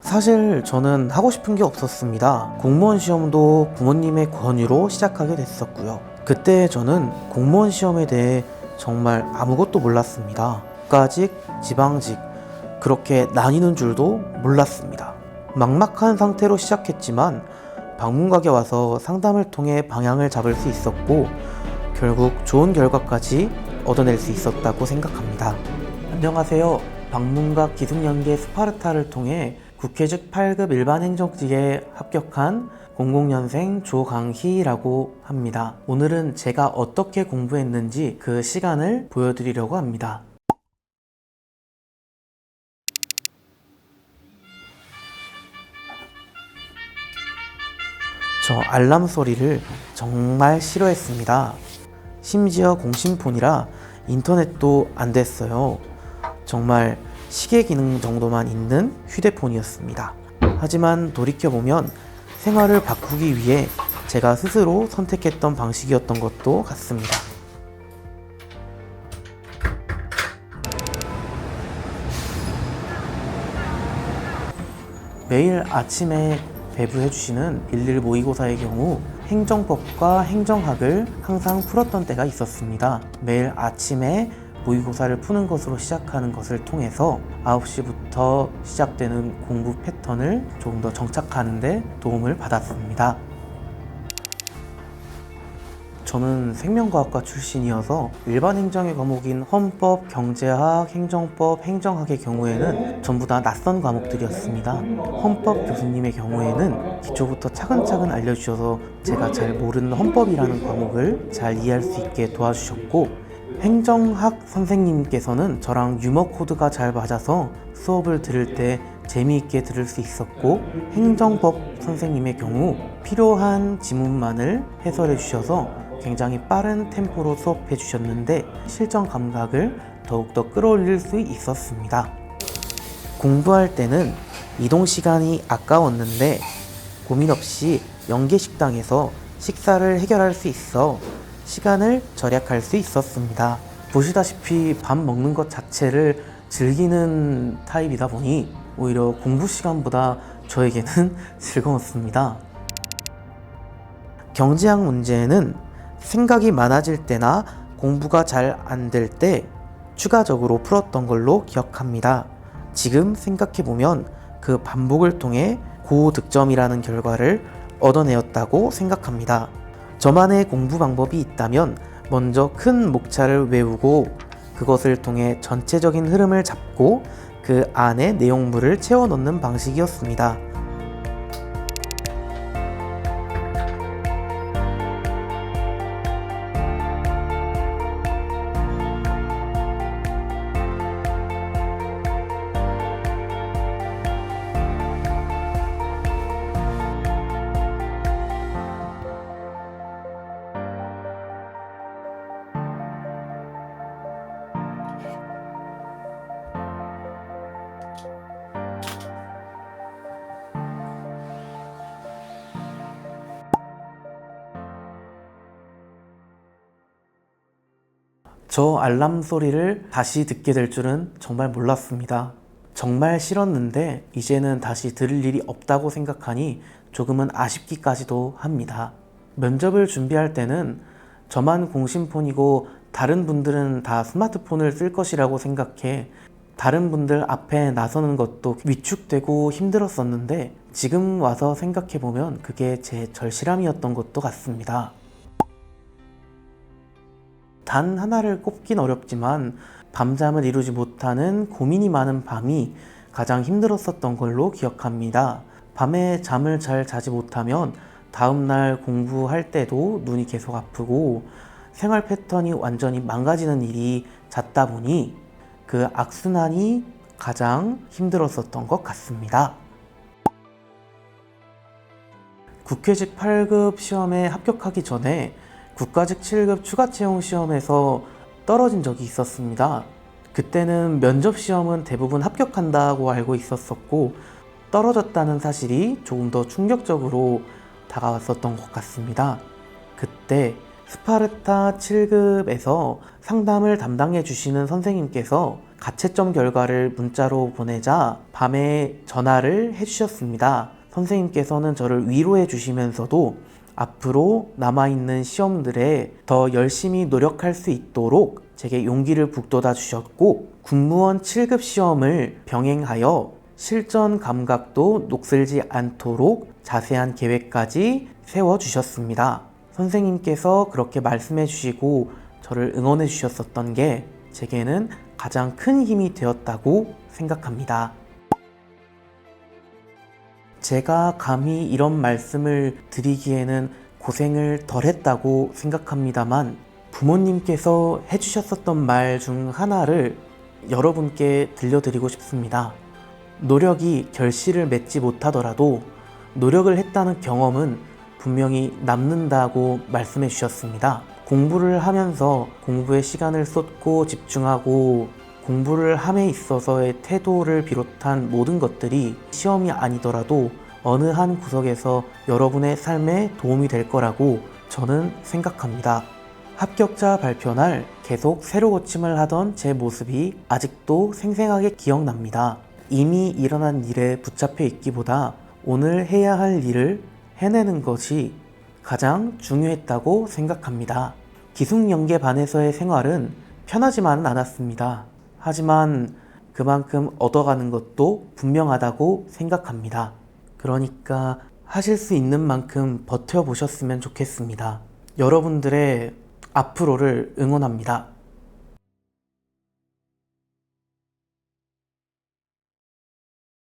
사실 저는 하고 싶은 게 없었습니다. 공무원 시험도 부모님의 권유로 시작하게 됐었고요. 그때 저는 공무원 시험에 대해 정말 아무것도 몰랐습니다. 국가직, 지방직 그렇게 나뉘는 줄도 몰랐습니다. 막막한 상태로 시작했지만 방문각에 와서 상담을 통해 방향을 잡을 수 있었고 결국 좋은 결과까지 얻어낼 수 있었다고 생각합니다. 안녕하세요. 방문각 기숙연계 스파르타를 통해 국회직 8급 일반 행정직에 합격한 00년생 조강희라고 합니다. 오늘은 제가 어떻게 공부했는지 그 시간을 보여드리려고 합니다. 저 알람 소리를 정말 싫어했습니다. 심지어 공신폰이라 인터넷도 안 됐어요. 정말 시계 기능 정도만 있는 휴대폰이었습니다. 하지만 돌이켜보면 생활을 바꾸기 위해 제가 스스로 선택했던 방식이었던 것도 같습니다. 매일 아침에 배부해주시는 11 모의고사의 경우 행정법과 행정학을 항상 풀었던 때가 있었습니다. 매일 아침에 모의고사를 푸는 것으로 시작하는 것을 통해서 9시부터 시작되는 공부 패턴을 조금 더 정착하는 데 도움을 받았습니다. 저는 생명과학과 출신이어서 일반 행정의 과목인 헌법, 경제학, 행정법, 행정학의 경우에는 전부 다 낯선 과목들이었습니다. 헌법 교수님의 경우에는 기초부터 차근차근 알려주셔서 제가 잘 모르는 헌법이라는 과목을 잘 이해할 수 있게 도와주셨고, 행정학 선생님께서는 저랑 유머 코드가 잘 맞아서 수업을 들을 때 재미있게 들을 수 있었고, 행정법 선생님의 경우 필요한 지문만을 해설해 주셔서 굉장히 빠른 템포로 수업해 주셨는데 실전 감각을 더욱더 끌어올릴 수 있었습니다. 공부할 때는 이동 시간이 아까웠는데 고민 없이 연계식당에서 식사를 해결할 수 있어 시간을 절약할 수 있었습니다. 보시다시피 밥 먹는 것 자체를 즐기는 타입이다 보니 오히려 공부 시간보다 저에게는 즐거웠습니다. 경제학 문제는 생각이 많아질 때나 공부가 잘 안 될 때 추가적으로 풀었던 걸로 기억합니다. 지금 생각해보면 그 반복을 통해 고득점이라는 결과를 얻어내었다고 생각합니다. 저만의 공부 방법이 있다면 먼저 큰 목차를 외우고 그것을 통해 전체적인 흐름을 잡고 그 안에 내용물을 채워 넣는 방식이었습니다. 저 알람 소리를 다시 듣게 될 줄은 정말 몰랐습니다. 정말 싫었는데 이제는 다시 들을 일이 없다고 생각하니 조금은 아쉽기까지도 합니다. 면접을 준비할 때는 저만 공신폰이고 다른 분들은 다 스마트폰을 쓸 것이라고 생각해 다른 분들 앞에 나서는 것도 위축되고 힘들었었는데 지금 와서 생각해보면 그게 제 절실함이었던 것도 같습니다. 단 하나를 꼽긴 어렵지만 밤잠을 이루지 못하는 고민이 많은 밤이 가장 힘들었었던 걸로 기억합니다. 밤에 잠을 잘 자지 못하면 다음날 공부할 때도 눈이 계속 아프고 생활 패턴이 완전히 망가지는 일이 잦다 보니 그 악순환이 가장 힘들었었던 것 같습니다. 국회직 8급 시험에 합격하기 전에 국가직 7급 추가 채용 시험에서 떨어진 적이 있었습니다. 그때는 면접 시험은 대부분 합격한다고 알고 있었었고 떨어졌다는 사실이 조금 더 충격적으로 다가왔었던 것 같습니다. 그때 스파르타 7급에서 상담을 담당해 주시는 선생님께서 가채점 결과를 문자로 보내자 밤에 전화를 해주셨습니다. 선생님께서는 저를 위로해 주시면서도 앞으로 남아있는 시험들에 더 열심히 노력할 수 있도록 제게 용기를 북돋아 주셨고, 군무원 7급 시험을 병행하여 실전 감각도 녹슬지 않도록 자세한 계획까지 세워주셨습니다. 선생님께서 그렇게 말씀해 주시고 저를 응원해 주셨었던 게 제게는 가장 큰 힘이 되었다고 생각합니다. 제가 감히 이런 말씀을 드리기에는 고생을 덜 했다고 생각합니다만, 부모님께서 해주셨었던 말 중 하나를 여러분께 들려드리고 싶습니다. 노력이 결실을 맺지 못하더라도 노력을 했다는 경험은 분명히 남는다고 말씀해 주셨습니다. 공부를 하면서 공부에 시간을 쏟고 집중하고 공부를 함에 있어서의 태도를 비롯한 모든 것들이 시험이 아니더라도 어느 한 구석에서 여러분의 삶에 도움이 될 거라고 저는 생각합니다. 합격자 발표날 계속 새로 고침을 하던 제 모습이 아직도 생생하게 기억납니다. 이미 일어난 일에 붙잡혀 있기보다 오늘 해야 할 일을 해내는 것이 가장 중요했다고 생각합니다. 기숙연계반에서의 생활은 편하지만은 않았습니다. 하지만 그만큼 얻어가는 것도 분명하다고 생각합니다. 그러니까 하실 수 있는 만큼 버텨보셨으면 좋겠습니다. 여러분들의 앞으로를 응원합니다.